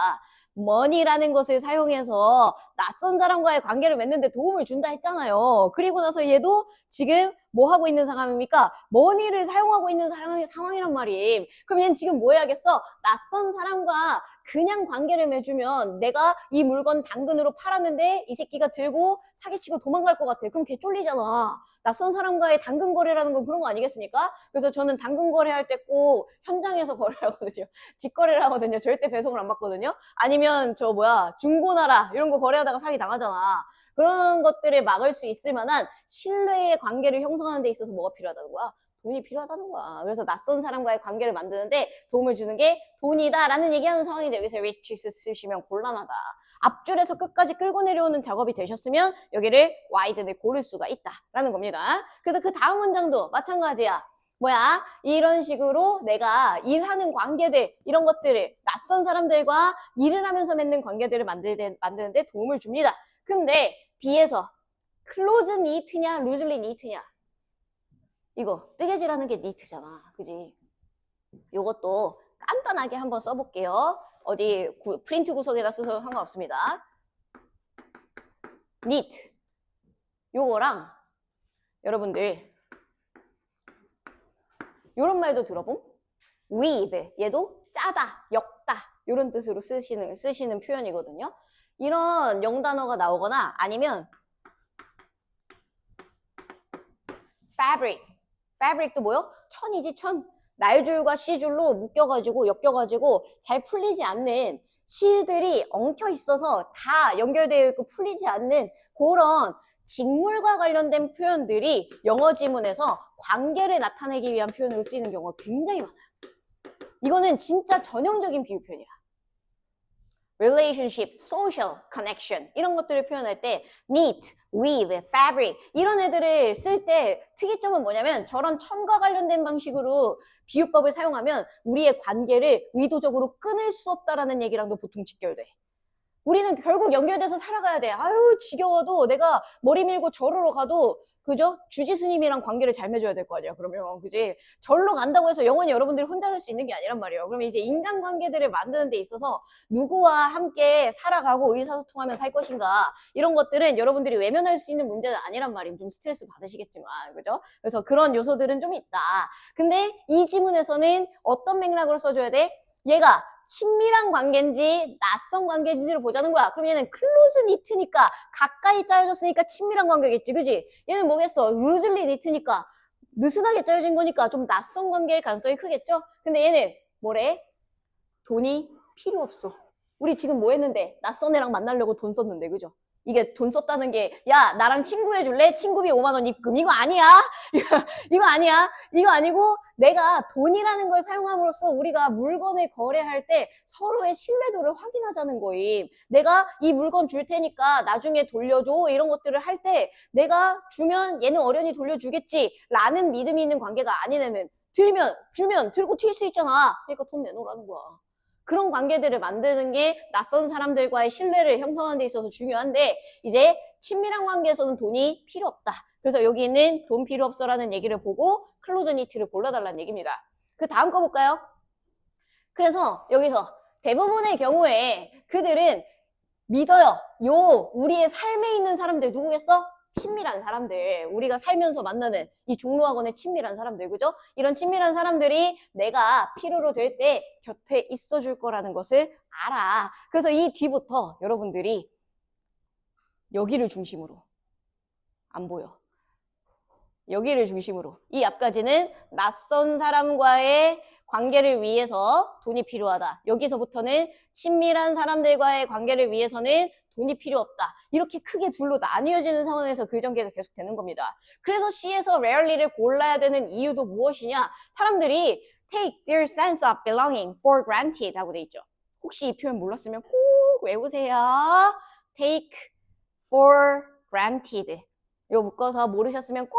[SPEAKER 2] money라는 것을 사용해서 낯선 사람과의 관계를 맺는데 도움을 준다 했잖아요. 그리고 나서 얘도 지금 뭐 하고 있는 상황입니까? money를 사용하고 있는 상황이란 말이에요. 그럼 얘는 지금 뭐 해야겠어? 낯선 사람과 그냥 관계를 맺으면 내가 이 물건 당근으로 팔았는데 이 새끼가 들고 사기치고 도망갈 것 같아. 그럼 걔 쫄리잖아. 낯선 사람과의 당근 거래라는 건 그런 거 아니겠습니까? 그래서 저는 당근 거래할 때 꼭 현장에서 거래를 하거든요. 직거래를 하거든요. 절대 배송을 안 받거든요. 아니면 아니면 중고나라 이런 거 거래하다가 사기 당하잖아. 그런 것들을 막을 수 있을 만한 신뢰의 관계를 형성하는 데 있어서 뭐가 필요하다는 거야? 돈이 필요하다는 거야. 그래서 낯선 사람과의 관계를 만드는데 도움을 주는 게 돈이다라는 얘기하는 상황인데 여기서 리스트릭스 쓰시면 곤란하다. 앞줄에서 끝까지 끌고 내려오는 작업이 되셨으면 여기를 widen을 고를 수가 있다라는 겁니다. 그래서 그 다음 문장도 마찬가지야. 이런 식으로 내가 일하는 관계들, 이런 것들을, 낯선 사람들과 일을 하면서 맺는 관계들을 만드는데 도움을 줍니다. 근데, B에서, close neat냐, loosely neat냐? 이거, 뜨개질하는 게 neat잖아. 그지? 요것도 간단하게 한번 써볼게요. 어디, 프린트 구석에다 써서 상관없습니다. neat. 요거랑, 여러분들, 요런 말도 들어봄? weave, 얘도 짜다, 엮다 요런 뜻으로 쓰시는 표현이거든요. 이런 영단어가 나오거나 아니면 fabric도 뭐요? 천이지 천. 날줄과 시줄로 묶여가지고 엮여가지고 잘 풀리지 않는 실들이 엉켜 있어서 다 연결되어 있고 풀리지 않는 그런 직물과 관련된 표현들이 영어 지문에서 관계를 나타내기 위한 표현으로 쓰이는 경우가 굉장히 많아요. 이거는 진짜 전형적인 비유 표현이야. relationship, social, connection 이런 것들을 표현할 때 neat, weave, fabric 이런 애들을 쓸 때 특이점은 뭐냐면 저런 천과 관련된 방식으로 비유법을 사용하면 우리의 관계를 의도적으로 끊을 수 없다라는 얘기랑도 보통 직결돼. 우리는 결국 연결돼서 살아가야 돼. 아유 지겨워도 내가 머리 밀고 절으러 가도 그죠? 주지 스님이랑 관계를 잘 맺어야 될 거 아니야. 그러면 그지? 절로 간다고 해서 영원히 여러분들이 혼자 살 수 있는 게 아니란 말이에요. 그러면 이제 인간관계들을 만드는 데 있어서 누구와 함께 살아가고 의사소통하며 살 것인가 이런 것들은 여러분들이 외면할 수 있는 문제는 아니란 말이에요. 좀 스트레스 받으시겠지만 그죠? 그래서 그런 요소들은 좀 있다. 근데 이 지문에서는 어떤 맥락으로 써줘야 돼? 얘가 친밀한 관계인지 낯선 관계인지를 보자는 거야. 그럼 얘는 close knit니까 가까이 짜여졌으니까 친밀한 관계겠지, 그지? 얘는 뭐겠어? loosely knit니까 느슨하게 짜여진 거니까 좀 낯선 관계일 가능성이 크겠죠? 근데 얘는 뭐래? 돈이 필요 없어. 우리 지금 뭐 했는데? 낯선 애랑 만나려고 돈 썼는데, 그죠? 이게 돈 썼다는 게, 야, 나랑 친구 해줄래? 친구비 5만 원 입금. 이거 아니야. 이거 아니야. 이거 아니고, 내가 돈이라는 걸 사용함으로써 우리가 물건을 거래할 때 서로의 신뢰도를 확인하자는 거임. 내가 이 물건 줄 테니까 나중에 돌려줘. 이런 것들을 할 때 내가 주면 얘는 어련히 돌려주겠지. 라는 믿음이 있는 관계가 아닌 애는 주면 들고 튈 수 있잖아. 그러니까 돈 내놓으라는 거야. 그런 관계들을 만드는 게 낯선 사람들과의 신뢰를 형성하는 데 있어서 중요한데 이제 친밀한 관계에서는 돈이 필요 없다. 그래서 여기 있는 돈 필요 없어라는 얘기를 보고 클로즈 니트를 골라달라는 얘기입니다. 그 다음 거 볼까요? 그래서 여기서 대부분의 경우에 그들은 믿어요. 우리의 삶에 있는 사람들 누구겠어? 친밀한 사람들, 우리가 살면서 만나는 이 종로학원의 친밀한 사람들, 그죠? 이런 친밀한 사람들이 내가 필요로 될 때 곁에 있어줄 거라는 것을 알아. 그래서 이 뒤부터 여러분들이 여기를 중심으로 안 보여. 여기를 중심으로 이 앞까지는 낯선 사람과의 관계를 위해서 돈이 필요하다. 여기서부터는 친밀한 사람들과의 관계를 위해서는 돈이 필요 없다. 이렇게 크게 둘로 나뉘어지는 상황에서 글전개가 계속 되는 겁니다. 그래서 C에서 rarely를 골라야 되는 이유도 무엇이냐? 사람들이 take their sense of belonging for granted 하고 돼 있죠. 혹시 이 표현 몰랐으면 꼭 외우세요. take for granted. 이거 묶어서 모르셨으면 꼭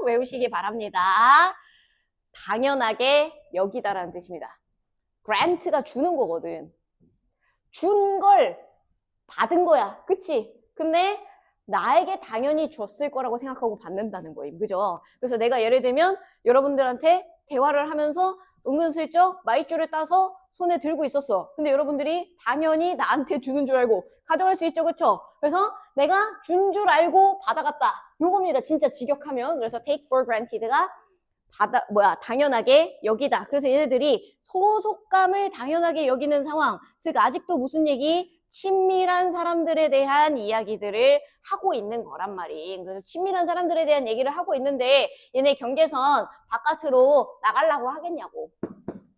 [SPEAKER 2] 외우시기 바랍니다. 당연하게 여기다라는 뜻입니다. grant가 주는 거거든. 준 걸 받은 거야. 그치? 근데 나에게 당연히 줬을 거라고 생각하고 받는다는 거예요. 그죠? 그래서 내가 예를 들면 여러분들한테 대화를 하면서 은근슬쩍 마이쮸를 따서 손에 들고 있었어. 근데 여러분들이 당연히 나한테 주는 줄 알고 가져갈 수 있죠. 그쵸? 그래서 내가 준 줄 알고 받아갔다. 요겁니다. 진짜 직역하면. 그래서 take for granted가 당연하게 여기다. 그래서 얘네들이 소속감을 당연하게 여기는 상황. 즉 아직도 무슨 얘기? 친밀한 사람들에 대한 이야기들을 하고 있는 거란 말이에요. 그래서 친밀한 사람들에 대한 얘기를 하고 있는데 얘네 경계선 바깥으로 나가려고 하겠냐고.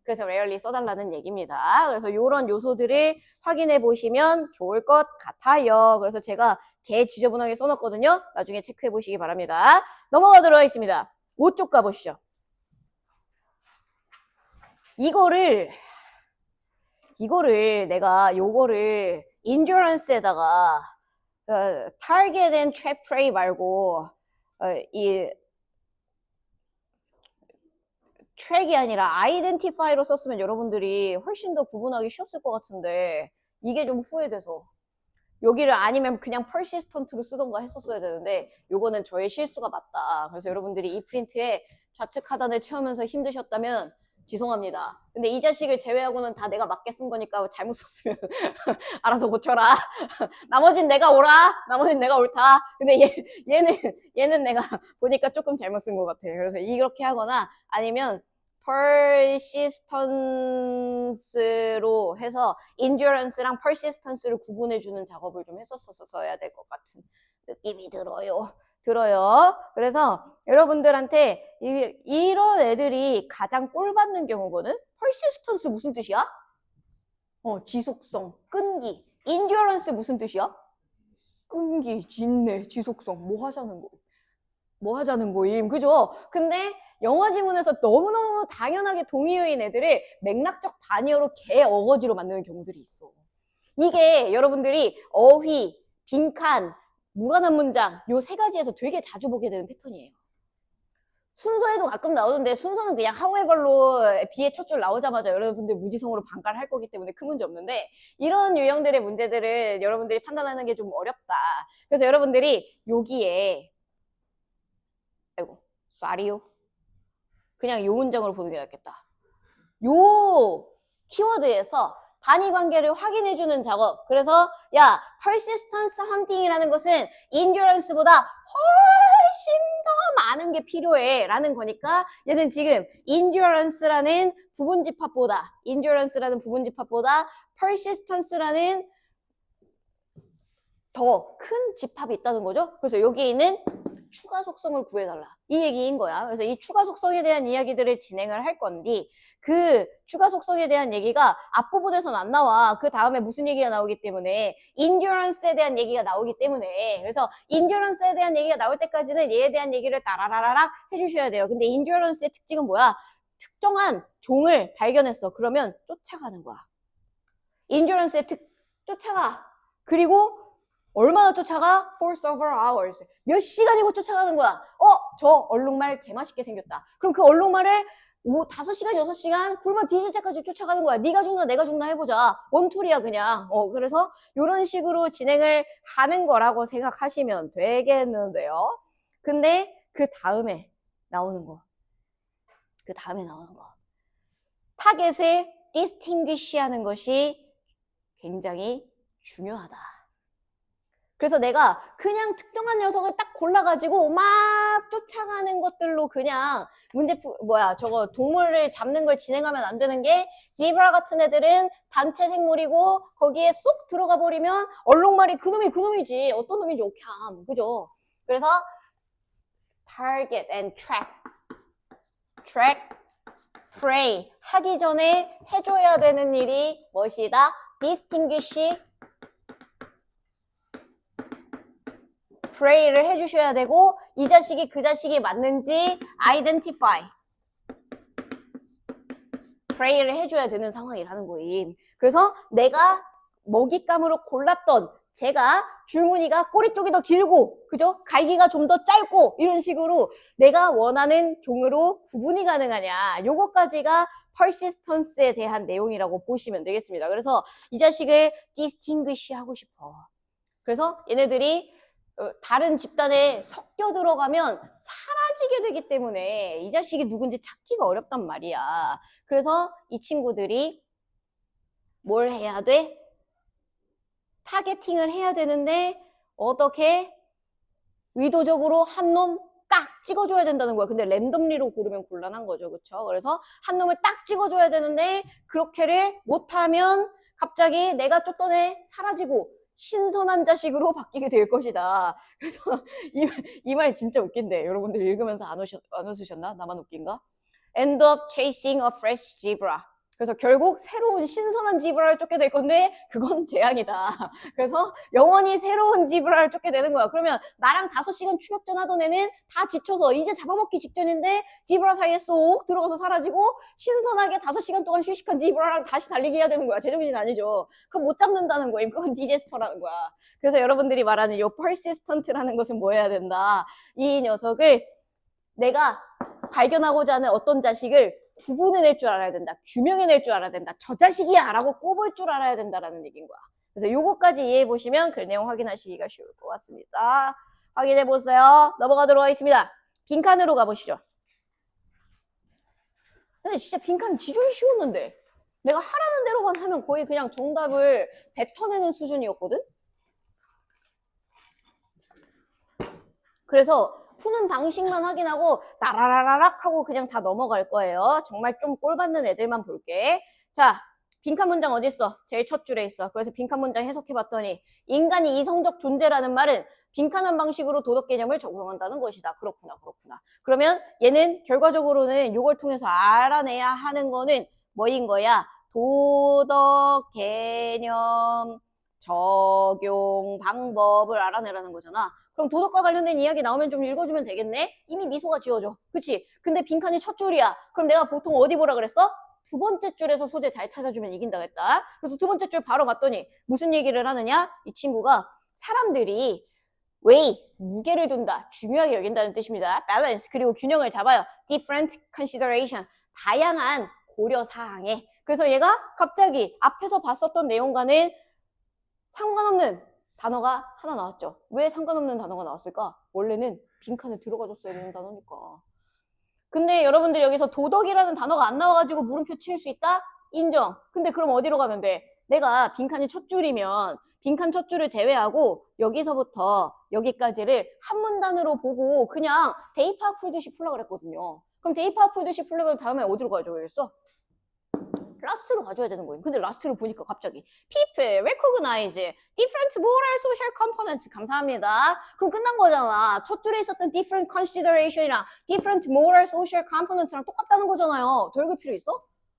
[SPEAKER 2] 그래서 rarely 써달라는 얘기입니다. 그래서 요런 요소들을 확인해 보시면 좋을 것 같아요. 그래서 제가 개 지저분하게 써놨거든요. 나중에 체크해 보시기 바랍니다. 넘어가도록 하겠습니다. 5쪽 가보시죠. 내가 요거를 endurance에다가 target and track prey 말고 이 track이 아니라 identify로 썼으면 여러분들이 훨씬 더 구분하기 쉬웠을 것 같은데 이게 좀 후회돼서 여기를 아니면 그냥 persistent로 쓰던가 했었어야 되는데 요거는 저의 실수가 맞다. 그래서 여러분들이 이 프린트에 좌측 하단을 채우면서 힘드셨다면 죄송합니다. 근데 이 자식을 제외하고는 다 내가 맞게 쓴 거니까 잘못 썼으면 알아서 고쳐라. 나머진 내가 옳다. 근데 얘는 내가 보니까 조금 잘못 쓴 것 같아. 그래서 이렇게 하거나 아니면 persistence로 해서 endurance랑 persistence를 구분해주는 작업을 좀 했었어야 될 것 같은 느낌이 들어요. 그래서 여러분들한테 이런 애들이 가장 꼴 받는 경우거든. persistence 무슨 뜻이야? 지속성, 끈기. endurance 무슨 뜻이야? 끈기, 진내, 지속성. 뭐 하자는 거임. 그죠? 근데 영어 지문에서 너무너무 당연하게 동의어인 애들을 맥락적 반의어로 개 어거지로 만드는 경우들이 있어. 이게 여러분들이 어휘, 빈칸, 무관한 문장 요 세 가지에서 되게 자주 보게 되는 패턴이에요. 순서에도 가끔 나오는데 순서는 그냥 however로 B의 첫 줄 나오자마자 여러분들 무지성으로 반가를 할 거기 때문에 큰 문제 없는데 이런 유형들의 문제들을 여러분들이 판단하는 게 좀 어렵다. 그래서 여러분들이 여기에 쏘리요. 그냥 요 문장으로 보는 게 낫겠다. 요 키워드에서 반의 관계를 확인해주는 작업. 그래서 야, persistence hunting이라는 것은 endurance보다 훨씬 더 많은 게 필요해 라는 거니까 얘는 지금 endurance라는 부분집합보다 persistence라는 더 큰 집합이 있다는 거죠. 그래서 여기에 있는 추가 속성을 구해달라. 이 얘기인 거야. 그래서 이 추가 속성에 대한 이야기들을 진행을 할 건데 그 추가 속성에 대한 얘기가 앞부분에서는 안 나와. 그 다음에 무슨 얘기가 나오기 때문에 endurance에 대한 얘기가 나오기 때문에 그래서 endurance에 대한 얘기가 나올 때까지는 얘에 대한 얘기를 따라라라락 해주셔야 돼요. 근데 endurance의 특징은 뭐야? 특정한 종을 발견했어. 그러면 쫓아가는 거야. endurance의 쫓아가. 그리고 얼마나 쫓아가? For several hours. 몇 시간이고 쫓아가는 거야. 저 얼룩말 개맛있게 생겼다. 그럼 그 얼룩말을 5시간, 6시간 굶어 뒤질 때까지 쫓아가는 거야. 네가 죽나 내가 죽나 해보자. 원툴이야 그냥. 그래서 이런 식으로 진행을 하는 거라고 생각하시면 되겠는데요. 근데 그 다음에 나오는 거. 타겟을 distinguish 하는 것이 굉장히 중요하다. 그래서 내가 그냥 특정한 녀석을 딱 골라가지고 막 쫓아가는 것들로 그냥 저거 동물을 잡는 걸 진행하면 안 되는 게 지브라 같은 애들은 단체 생물이고 거기에 쏙 들어가 버리면 얼룩말이 그놈이지. 어떤 놈인지 오케이. 그죠? 그래서 target and track, prey 하기 전에 해줘야 되는 일이 무엇이다? distinguish prey를 해주셔야 되고 이 자식이 그 자식이 맞는지 identify prey를 해줘야 되는 상황이라는 거임. 그래서 내가 먹잇감으로 골랐던 제가 줄무늬가 꼬리 쪽이 더 길고 그죠? 갈기가 좀 더 짧고 이런 식으로 내가 원하는 종으로 구분이 가능하냐 요거까지가 persistence에 대한 내용이라고 보시면 되겠습니다. 그래서 이 자식을 distinguish 하고 싶어. 그래서 얘네들이 다른 집단에 섞여 들어가면 사라지게 되기 때문에 이 자식이 누군지 찾기가 어렵단 말이야. 그래서 이 친구들이 뭘 해야 돼? 타겟팅을 해야 되는데 어떻게? 의도적으로 한 놈 딱 찍어줘야 된다는 거야. 근데 랜덤리로 고르면 곤란한 거죠. 그쵸? 그래서 한 놈을 딱 찍어줘야 되는데 그렇게를 못하면 갑자기 내가 쫓던 애 사라지고 신선한 자식으로 바뀌게 될 것이다. 그래서 이 말 진짜 웃긴데 여러분들 읽으면서 안 웃으셨나? 나만 웃긴가? End up chasing a fresh zebra. 그래서 결국 새로운 신선한 지브라를 쫓게 될 건데 그건 재앙이다. 그래서 영원히 새로운 지브라를 쫓게 되는 거야. 그러면 나랑 5시간 추격전 하던 애는 다 지쳐서 이제 잡아먹기 직전인데 지브라 사이에 쏙 들어가서 사라지고 신선하게 5시간 동안 휴식한 지브라랑 다시 달리기 해야 되는 거야. 제정신 아니죠. 그럼 못 잡는다는 거임. 그건 디제스터라는 거야. 그래서 여러분들이 말하는 요 persistent라는 것은 뭐 해야 된다. 이 녀석을 내가 발견하고자 하는 어떤 자식을 구분해낼 줄 알아야 된다. 규명해낼 줄 알아야 된다. 저 자식이야 라고 꼽을 줄 알아야 된다라는 얘기인 거야. 그래서 요거까지 이해해 보시면 그 내용 확인하시기가 쉬울 것 같습니다. 확인해 보세요. 넘어가도록 하겠습니다. 빈칸으로 가보시죠. 근데 진짜 빈칸 지존이 쉬웠는데 내가 하라는 대로만 하면 거의 그냥 정답을 뱉어내는 수준이었거든? 그래서 푸는 방식만 확인하고 따라라락 하고 그냥 다 넘어갈 거예요. 정말 좀 꼴받는 애들만 볼게. 자, 빈칸 문장 어디 있어? 제일 첫 줄에 있어. 그래서 빈칸 문장 해석해봤더니 인간이 이성적 존재라는 말은 빈칸한 방식으로 도덕 개념을 적용한다는 것이다. 그렇구나, 그렇구나. 그러면 얘는 결과적으로는 이걸 통해서 알아내야 하는 거는 뭐인 거야? 도덕 개념 적용 방법을 알아내라는 거잖아. 그럼 도덕과 관련된 이야기 나오면 좀 읽어주면 되겠네? 이미 미소가 지어져. 그치? 근데 빈칸이 첫 줄이야. 그럼 내가 보통 어디 보라 그랬어? 두 번째 줄에서 소재 잘 찾아주면 이긴다 했다. 그래서 두 번째 줄 바로 봤더니 무슨 얘기를 하느냐? 이 친구가 사람들이 weigh, 무게를 둔다, 중요하게 여긴다는 뜻입니다. balance, 그리고 균형을 잡아요. different consideration, 다양한 고려사항에. 그래서 얘가 갑자기 앞에서 봤었던 내용과는 상관없는 단어가 하나 나왔죠. 왜 상관없는 단어가 나왔을까? 원래는 빈칸에 들어가줬어야 되는 단어니까. 근데 여러분들 여기서 도덕이라는 단어가 안 나와가지고 물음표 치울 수 있다? 인정. 근데 그럼 어디로 가면 돼? 내가 빈칸이 첫 줄이면 빈칸 첫 줄을 제외하고 여기서부터 여기까지를 한 문단으로 보고 그냥 대입학 풀듯이 풀라 그랬거든요. 그럼 대입학 풀듯이 풀려면 다음에 어디로 가줘야겠어? 라스트로 가져야 되는 거예요. 근데 라스트를 보니까 갑자기 people recognize different moral social components. 감사합니다. 그럼 끝난 거잖아. 첫 줄에 있었던 different consideration이랑 different moral social components랑 똑같다는 거잖아요. 더 읽을 필요 있어?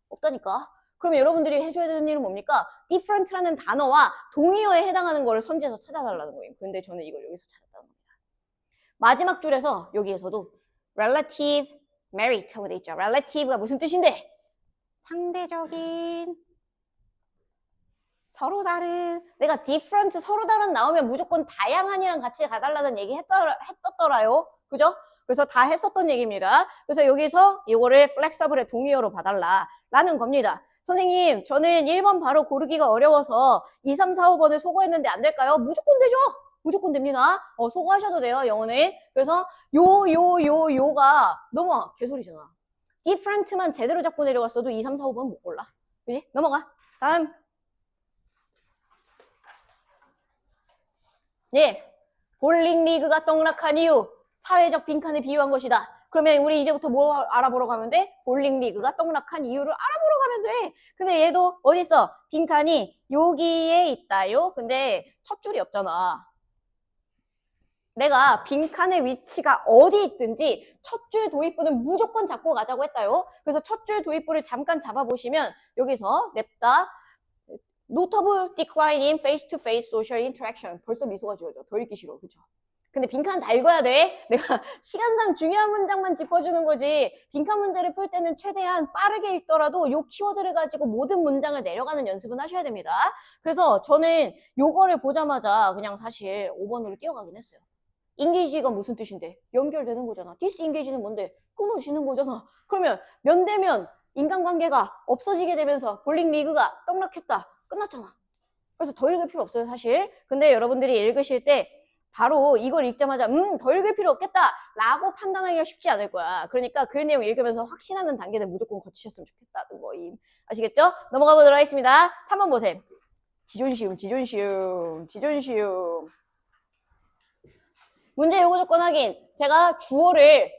[SPEAKER 2] 없다니까. 그러면 여러분들이 해줘야 되는 일은 뭡니까? different라는 단어와 동의어에 해당하는 거를 선지에서 찾아달라는 거예요. 근데 저는 이걸 여기서 찾았다는 겁니다. 마지막 줄에서 여기에서도 relative merit 하고 돼 있죠. relative가 무슨 뜻인데? 상대적인, 서로 다른. 내가 different, 서로 다른 나오면 무조건 다양한이랑 같이 가달라는 얘기 했었더라요. 그죠? 그래서 다 했었던 얘기입니다. 그래서 여기서 이거를 flexible의 동의어로 봐달라 라는 겁니다. 선생님, 저는 1번 바로 고르기가 어려워서 2, 3, 4, 5번을 소거했는데 안 될까요? 무조건 되죠? 무조건 됩니다. 소거하셔도 돼요, 영어는. 그래서 요가 너무 개소리잖아. different만 제대로 잡고 내려갔어도 2, 3, 4, 5번 못 골라. 그지? 넘어가. 다음. 예. 볼링 리그가 떡락한 이유. 사회적 빈칸을 비유한 것이다. 그러면 우리 이제부터 뭐 알아보러 가면 돼? 볼링 리그가 떡락한 이유를 알아보러 가면 돼. 근데 얘도 어딨어? 빈칸이 여기에 있다요. 근데 첫 줄이 없잖아. 내가 빈칸의 위치가 어디 있든지 첫 줄 도입부는 무조건 잡고 가자고 했다요. 그래서 첫 줄 도입부를 잠깐 잡아보시면 여기서 냅다 notable decline in face-to-face social interaction. 벌써 미소가 지어져. 더 읽기 싫어. 그쵸? 근데 빈칸 다 읽어야 돼. 내가 시간상 중요한 문장만 짚어주는 거지. 빈칸 문제를 풀 때는 최대한 빠르게 읽더라도 요 키워드를 가지고 모든 문장을 내려가는 연습은 하셔야 됩니다. 그래서 저는 요거를 보자마자 그냥 사실 5번으로 뛰어가긴 했어요. engage가 무슨 뜻인데? 연결되는 거잖아. disengage는 뭔데? 끊어지는 거잖아. 그러면 면대면 인간관계가 없어지게 되면서 볼링 리그가 떡락했다. 끝났잖아. 그래서 더 읽을 필요 없어요, 사실. 근데 여러분들이 읽으실 때 바로 이걸 읽자마자 더 읽을 필요 없겠다 라고 판단하기가 쉽지 않을 거야. 그러니까 그 내용 읽으면서 확신하는 단계는 무조건 거치셨으면 좋겠다는 거임. 아시겠죠? 넘어가 보도록 하겠습니다. 3번 보세요. 지존시움. 문제 요구 조건 확인. 제가 주어를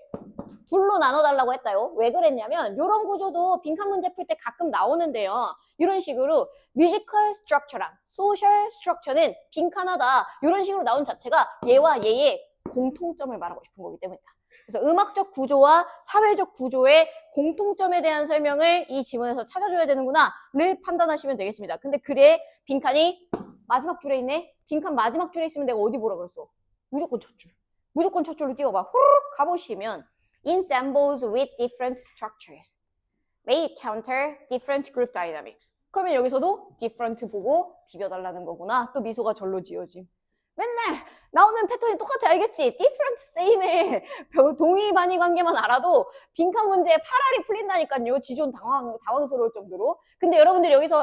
[SPEAKER 2] 둘로 나눠달라고 했다요. 왜 그랬냐면 이런 구조도 빈칸 문제 풀 때 가끔 나오는데요. 이런 식으로 뮤지컬 스트럭처랑 소셜 스트럭처는 빈칸하다. 이런 식으로 나온 자체가 얘와 얘의 공통점을 말하고 싶은 거기 때문이다. 그래서 음악적 구조와 사회적 구조의 공통점에 대한 설명을 이 지문에서 찾아줘야 되는구나를 판단하시면 되겠습니다. 근데 글에 빈칸이 마지막 줄에 있네. 빈칸 마지막 줄에 있으면 내가 어디 보라 그랬어? 무조건 첫 줄. 무조건 첫 줄로 띄워봐. 후루룩 가보시면 ensembles with different structures may counter different group dynamics. 그러면 여기서도 different 보고 비벼달라는 거구나. 또 미소가 절로 지어짐. 맨날 나오는 패턴이 똑같아. 알겠지? different, same의 동의 반의 관계만 알아도 빈칸 문제에 파랄이 풀린다니까요. 지존 당황스러울 정도로. 근데 여러분들이 여기서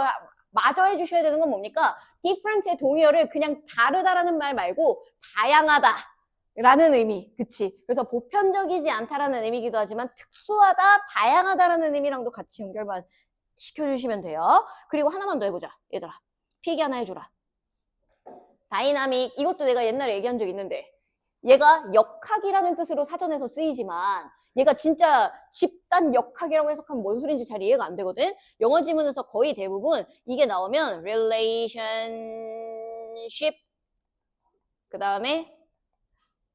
[SPEAKER 2] 마저 해주셔야 되는 건 뭡니까? different의 동의어를 그냥 다르다라는 말 말고 다양하다 라는 의미. 그치? 그래서 보편적이지 않다라는 의미이기도 하지만 특수하다, 다양하다라는 의미랑도 같이 연결만 시켜주시면 돼요. 그리고 하나만 더 해보자. 얘들아, 필기 하나 해주라. 다이나믹, 이것도 내가 옛날에 얘기한 적 있는데 얘가 역학이라는 뜻으로 사전에서 쓰이지만 얘가 진짜 집단 역학이라고 해석하면 뭔 소린지 잘 이해가 안 되거든. 영어 지문에서 거의 대부분 이게 나오면 relationship 그 다음에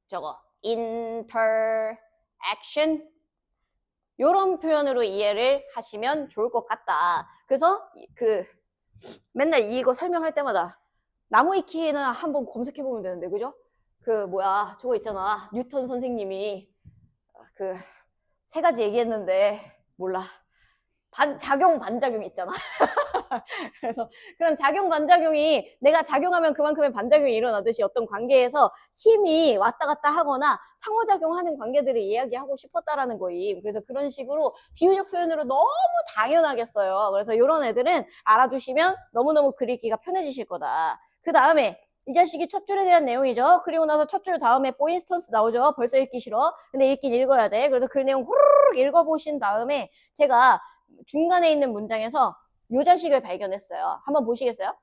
[SPEAKER 2] 저거 interaction 요런 표현으로 이해를 하시면 좋을 것 같다. 그래서 맨날 이거 설명할 때마다 나무위키는 한번 검색해보면 되는데, 그죠? 저거 있잖아. 뉴턴 선생님이 세 가지 얘기했는데, 몰라. 작용, 반작용 있잖아. 그래서 그런 작용, 반작용이 내가 작용하면 그만큼의 반작용이 일어나듯이 어떤 관계에서 힘이 왔다 갔다 하거나 상호작용하는 관계들을 이야기하고 싶었다라는 거임. 그래서 그런 식으로 비유적 표현으로 너무 당연하게 써요. 그래서 이런 애들은 알아두시면 너무너무 그리기가 편해지실 거다. 그 다음에 이 자식이 첫 줄에 대한 내용이죠. 그리고 나서 첫 줄 다음에 for instance 나오죠. 벌써 읽기 싫어. 근데 읽긴 읽어야 돼. 그래서 그 내용 후루룩 읽어보신 다음에 제가 중간에 있는 문장에서 요 자식을 발견했어요. 한번 보시겠어요?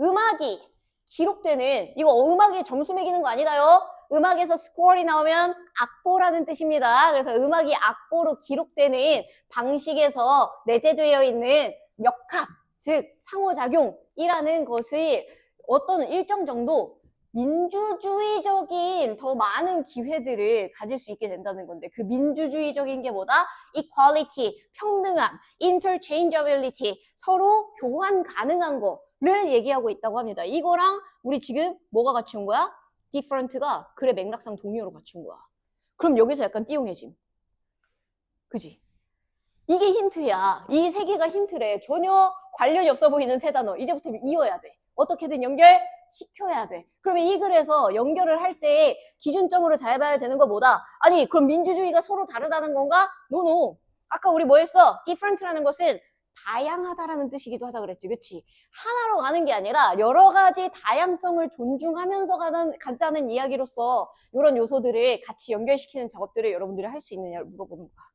[SPEAKER 2] 음악이 기록되는, 이거 음악이 점수 매기는 거 아니다요. 음악에서 score이 나오면 악보라는 뜻입니다. 그래서 음악이 악보로 기록되는 방식에서 내재되어 있는 역학, 즉 상호작용이라는 것이 어떤 일정 정도 민주주의적인 더 많은 기회들을 가질 수 있게 된다는 건데 그 민주주의적인 게 뭐다? equality, 평등함, interchangeability, 서로 교환 가능한 거를 얘기하고 있다고 합니다. 이거랑 우리 지금 뭐가 같이 온 거야? different가 글의 맥락상 동의어로 같이 온 거야. 그럼 여기서 약간 띄용해짐. 그지? 이게 힌트야. 이 세 개가 힌트래. 전혀 관련이 없어 보이는 세 단어. 이제부터 이어야 돼. 어떻게든 연결시켜야 돼. 그러면 이 글에서 연결을 할 때 기준점으로 잘 봐야 되는 거 뭐다? 아니, 그럼 민주주의가 서로 다르다는 건가? 노노. 아까 우리 뭐 했어? different라는 것은 다양하다라는 뜻이기도 하다 그랬지. 그치? 하나로 가는 게 아니라 여러 가지 다양성을 존중하면서 가자는 이야기로서 이런 요소들을 같이 연결시키는 작업들을 여러분들이 할 수 있느냐를 물어보는 거야.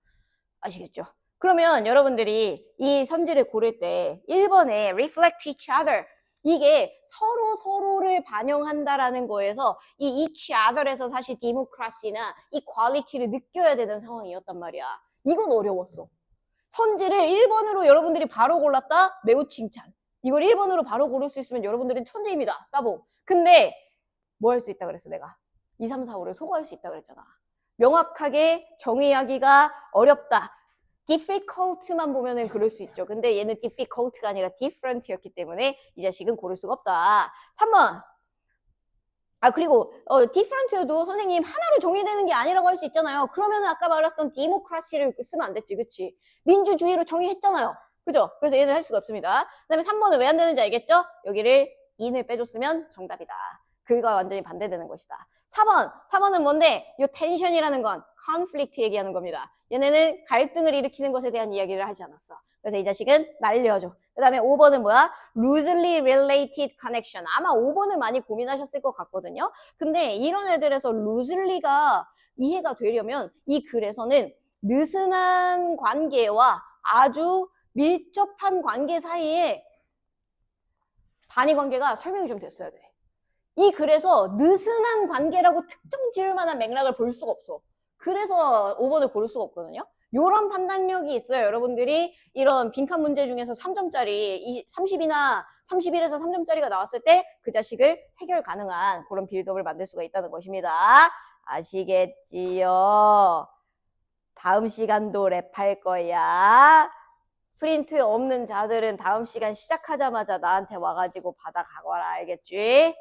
[SPEAKER 2] 아시겠죠? 그러면 여러분들이 이 선지를 고를 때 1번에 reflect each other 이게 서로를 반영한다라는 거에서 이 each other에서 사실 democracy나 equality를 느껴야 되는 상황이었단 말이야. 이건 어려웠어. 선지를 1번으로 여러분들이 바로 골랐다? 매우 칭찬. 이걸 1번으로 바로 고를 수 있으면 여러분들은 천재입니다. 따봉. 근데 뭐 할 수 있다 그랬어 내가? 2, 3, 4, 5를 소거할 수 있다 그랬잖아. 명확하게 정의하기가 어렵다. difficult만 보면은 그럴 수 있죠. 근데 얘는 difficult가 아니라 different였기 때문에 이 자식은 고를 수가 없다. 3번. 그리고 different여도 선생님 하나로 정의되는 게 아니라고 할 수 있잖아요. 그러면은 아까 말했던 democracy를 쓰면 안 됐지. 그치? 민주주의로 정의했잖아요. 그죠? 그래서 얘는 할 수가 없습니다. 그 다음에 3번은 왜 안 되는지 알겠죠? 여기를 in을 빼줬으면 정답이다. 그가 완전히 반대되는 것이다. 4번은 뭔데? 요 텐션이라는 건 conflict 얘기하는 겁니다. 얘네는 갈등을 일으키는 것에 대한 이야기를 하지 않았어. 그래서 이 자식은 날려줘. 그 다음에 5번은 뭐야? loosely related connection. 아마 5번을 많이 고민하셨을 것 같거든요. 근데 이런 애들에서 loosely가 이해가 되려면 이 글에서는 느슨한 관계와 아주 밀접한 관계 사이에 반의 관계가 설명이 좀 됐어야 돼. 이 글에서 느슨한 관계라고 특정 지을 만한 맥락을 볼 수가 없어. 그래서 5번을 고를 수가 없거든요. 이런 판단력이 있어요. 여러분들이 이런 빈칸 문제 중에서 3점짜리 30이나 31에서 3점짜리가 나왔을 때 그 자식을 해결 가능한 그런 빌드업을 만들 수가 있다는 것입니다. 아시겠지요? 다음 시간도 랩할 거야. 프린트 없는 자들은 다음 시간 시작하자마자 나한테 와가지고 받아가거라. 알겠지?